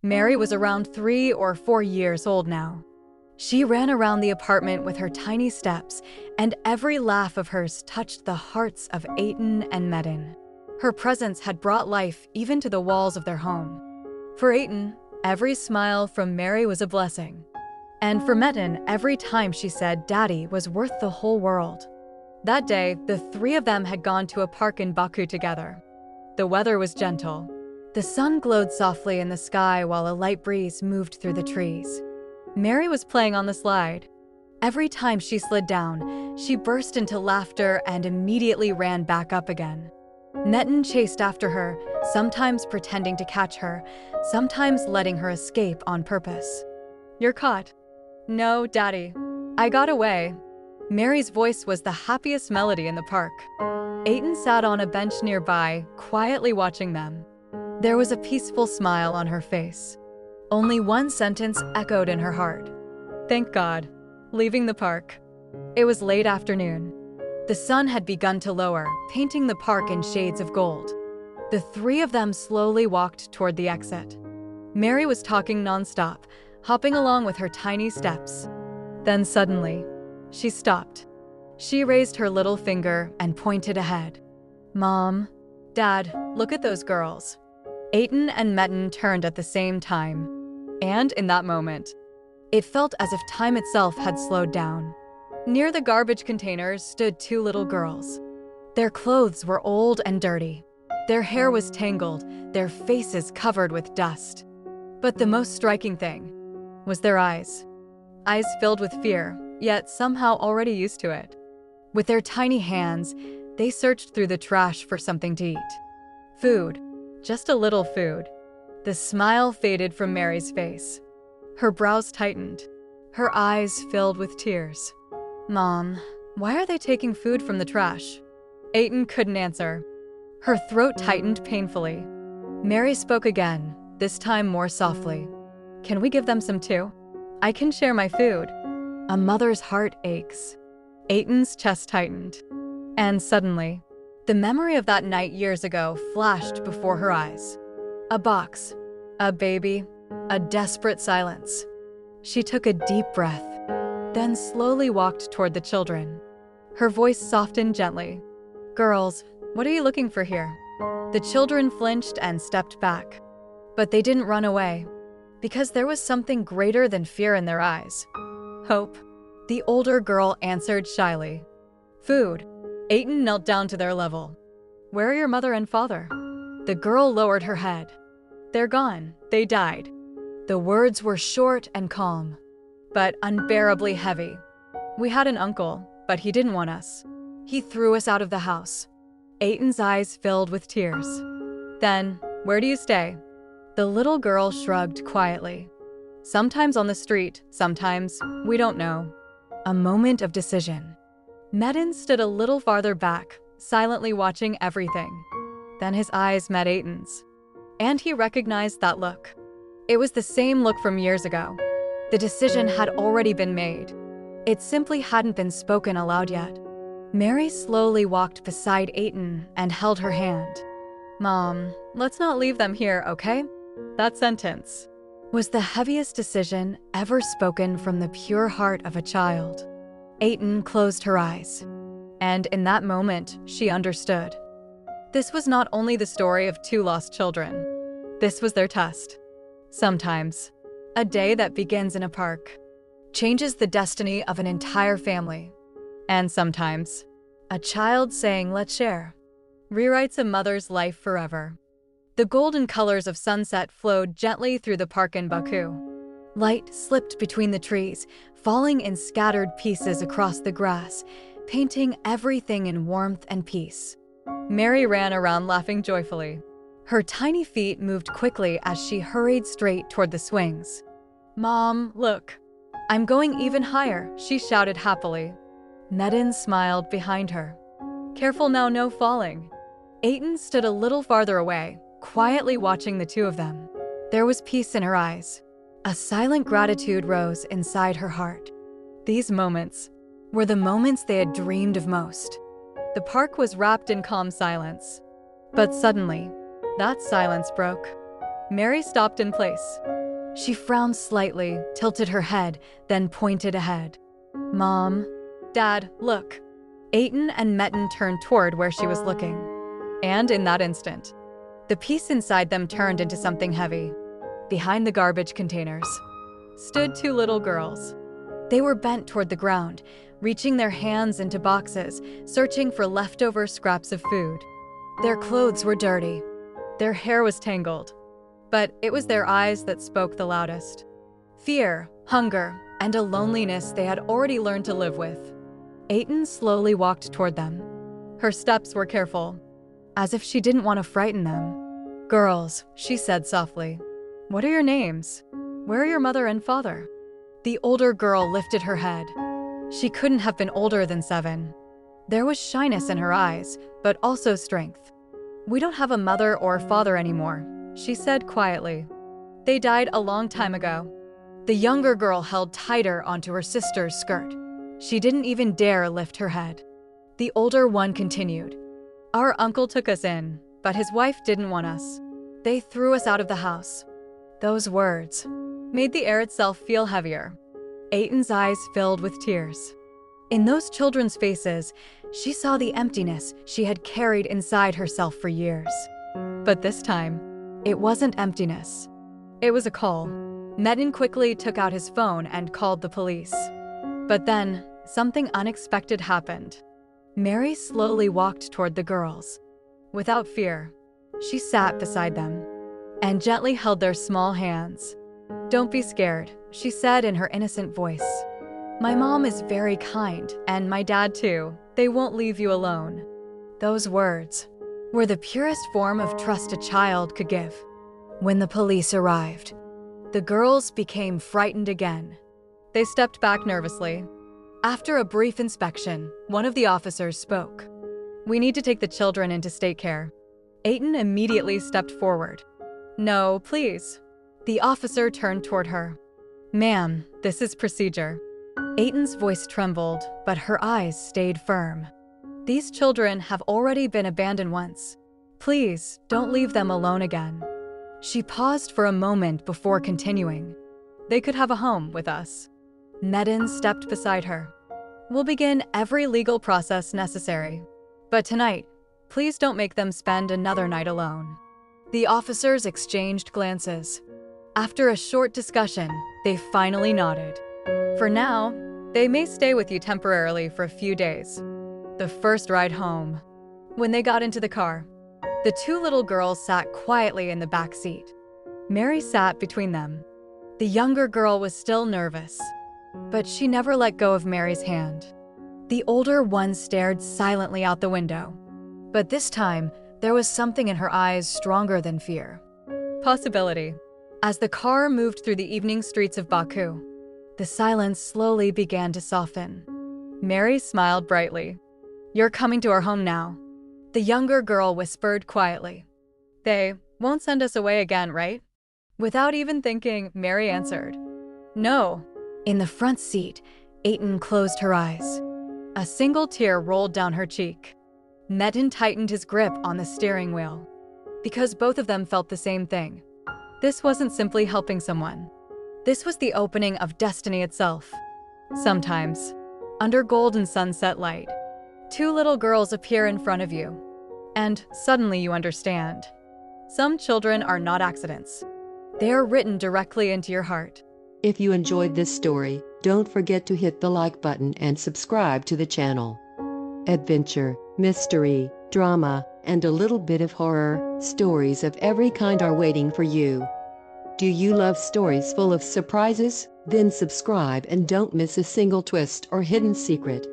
Mary was around 3 or 4 years old now. She ran around the apartment with her tiny steps, and every laugh of hers touched the hearts of Aiton and Medin. Her presence had brought life even to the walls of their home. For Aiton, every smile from Mary was a blessing. And for Medin, every time she said Daddy was worth the whole world. That day, the 3 of them had gone to a park in Baku together. The weather was gentle. The sun glowed softly in the sky while a light breeze moved through the trees. Mary was playing on the slide. Every time she slid down, she burst into laughter and immediately ran back up again. Metin chased after her, sometimes pretending to catch her, sometimes letting her escape on purpose. "You're caught." "No, Daddy. I got away." Mary's voice was the happiest melody in the park. Aiton sat on a bench nearby, quietly watching them. There was a peaceful smile on her face. Only one sentence echoed in her heart. "Thank God." Leaving the park. It was late afternoon. The sun had begun to lower, painting the park in shades of gold. The 3 of them slowly walked toward the exit. Mary was talking nonstop, hopping along with her tiny steps. Then suddenly, she stopped. She raised her little finger and pointed ahead. "Mom, Dad, look at those girls." Aiton and Metin turned at the same time. And in that moment, it felt as if time itself had slowed down. Near the garbage containers stood 2 little girls. Their clothes were old and dirty. Their hair was tangled, their faces covered with dust. But the most striking thing was their eyes. Eyes filled with fear, yet somehow already used to it. With their tiny hands, they searched through the trash for something to eat. Food, just a little food. The smile faded from Mary's face. Her brows tightened. Her eyes filled with tears. "Mom, why are they taking food from the trash?" Aiton couldn't answer. Her throat tightened painfully. Mary spoke again, this time more softly. "Can we give them some too? I can share my food." A mother's heart aches. Aiton's chest tightened. And suddenly, the memory of that night years ago flashed before her eyes. A box, a baby, a desperate silence. She took a deep breath, then slowly walked toward the children. Her voice softened gently. "Girls, what are you looking for here?" The children flinched and stepped back. But they didn't run away, because there was something greater than fear in their eyes. "Hope," the older girl answered shyly. "Food." Aiton knelt down to their level. "Where are your mother and father?" The girl lowered her head. "They're gone. They died." The words were short and calm, but unbearably heavy. "We had an uncle, but he didn't want us. He threw us out of the house." Aiton's eyes filled with tears. "Then, where do you stay?" The little girl shrugged quietly. "Sometimes on the street, sometimes we don't know." A moment of decision. Medin stood a little farther back, silently watching everything. Then his eyes met Aiton's, and he recognized that look. It was the same look from years ago. The decision had already been made. It simply hadn't been spoken aloud yet. Mary slowly walked beside Aiton and held her hand. "Mom, let's not leave them here, okay?" That sentence was the heaviest decision ever spoken from the pure heart of a child. Aiton closed her eyes, and in that moment, she understood. This was not only the story of 2 lost children. This was their test. Sometimes, a day that begins in a park changes the destiny of an entire family. And sometimes, a child saying, "Let's share," rewrites a mother's life forever. The golden colors of sunset flowed gently through the park in Baku. Light slipped between the trees, falling in scattered pieces across the grass, painting everything in warmth and peace. Mary ran around laughing joyfully. Her tiny feet moved quickly as she hurried straight toward the swings. "Mom, look. I'm going even higher," she shouted happily. Medin smiled behind her. "Careful now, no falling." Aiton stood a little farther away, quietly watching the 2 of them. There was peace in her eyes. A silent gratitude rose inside her heart. These moments were the moments they had dreamed of most. The park was wrapped in calm silence. But suddenly, that silence broke. Mary stopped in place. She frowned slightly, tilted her head, then pointed ahead. Mom, Dad, look. Aiton and Metin turned toward where she was looking. And in that instant, the piece inside them turned into something heavy. Behind the garbage containers stood two little girls. They were bent toward the ground, reaching their hands into boxes, searching for leftover scraps of food. Their clothes were dirty. Their hair was tangled. But it was their eyes that spoke the loudest. Fear, hunger, and a loneliness they had already learned to live with. Aiton slowly walked toward them. Her steps were careful, as if she didn't want to frighten them. Girls, she said softly. What are your names? Where are your mother and father? The older girl lifted her head. She couldn't have been older than 7. There was shyness in her eyes, but also strength. We don't have a mother or father anymore, she said quietly. They died a long time ago. The younger girl held tighter onto her sister's skirt. She didn't even dare lift her head. The older one continued. Our uncle took us in, but his wife didn't want us. They threw us out of the house. Those words made the air itself feel heavier. Aiton's eyes filled with tears. In those children's faces, she saw the emptiness she had carried inside herself for years. But this time, it wasn't emptiness. It was a call. Metin quickly took out his phone and called the police. But then, something unexpected happened. Mary slowly walked toward the girls. Without fear, she sat beside them and gently held their small hands. Don't be scared, she said in her innocent voice. My mom is very kind, and my dad too. They won't leave you alone. Those words were the purest form of trust a child could give. When the police arrived, the girls became frightened again. They stepped back nervously. After a brief inspection, one of the officers spoke. We need to take the children into state care. Aiton immediately stepped forward. No, please. The officer turned toward her. Ma'am, this is procedure. Aiton's voice trembled, but her eyes stayed firm. These children have already been abandoned once. Please, don't leave them alone again. She paused for a moment before continuing. They could have a home with us. Metin stepped beside her. We'll begin every legal process necessary. But tonight, please don't make them spend another night alone. The officers exchanged glances. After a short discussion, they finally nodded. For now, they may stay with you temporarily for a few days. The first ride home. When they got into the car, the two little girls sat quietly in the back seat. Mary sat between them. The younger girl was still nervous, but she never let go of Mary's hand. The older one stared silently out the window, but this time there was something in her eyes stronger than fear. Possibility. As the car moved through the evening streets of Baku, the silence slowly began to soften. Mary smiled brightly. You're coming to our home now, the younger girl whispered quietly. They won't send us away again, right? Without even thinking, Mary answered. No. In the front seat, Aiton closed her eyes. A single tear rolled down her cheek. Metin tightened his grip on the steering wheel, because both of them felt the same thing. This wasn't simply helping someone. This was the opening of destiny itself. Sometimes, under golden sunset light, two little girls appear in front of you, and suddenly you understand. Some children are not accidents. They are written directly into your heart. If you enjoyed this story, don't forget to hit the like button and subscribe to the channel. Adventure, mystery, drama, and a little bit of horror, stories of every kind are waiting for you. Do you love stories full of surprises? Then subscribe and don't miss a single twist or hidden secret.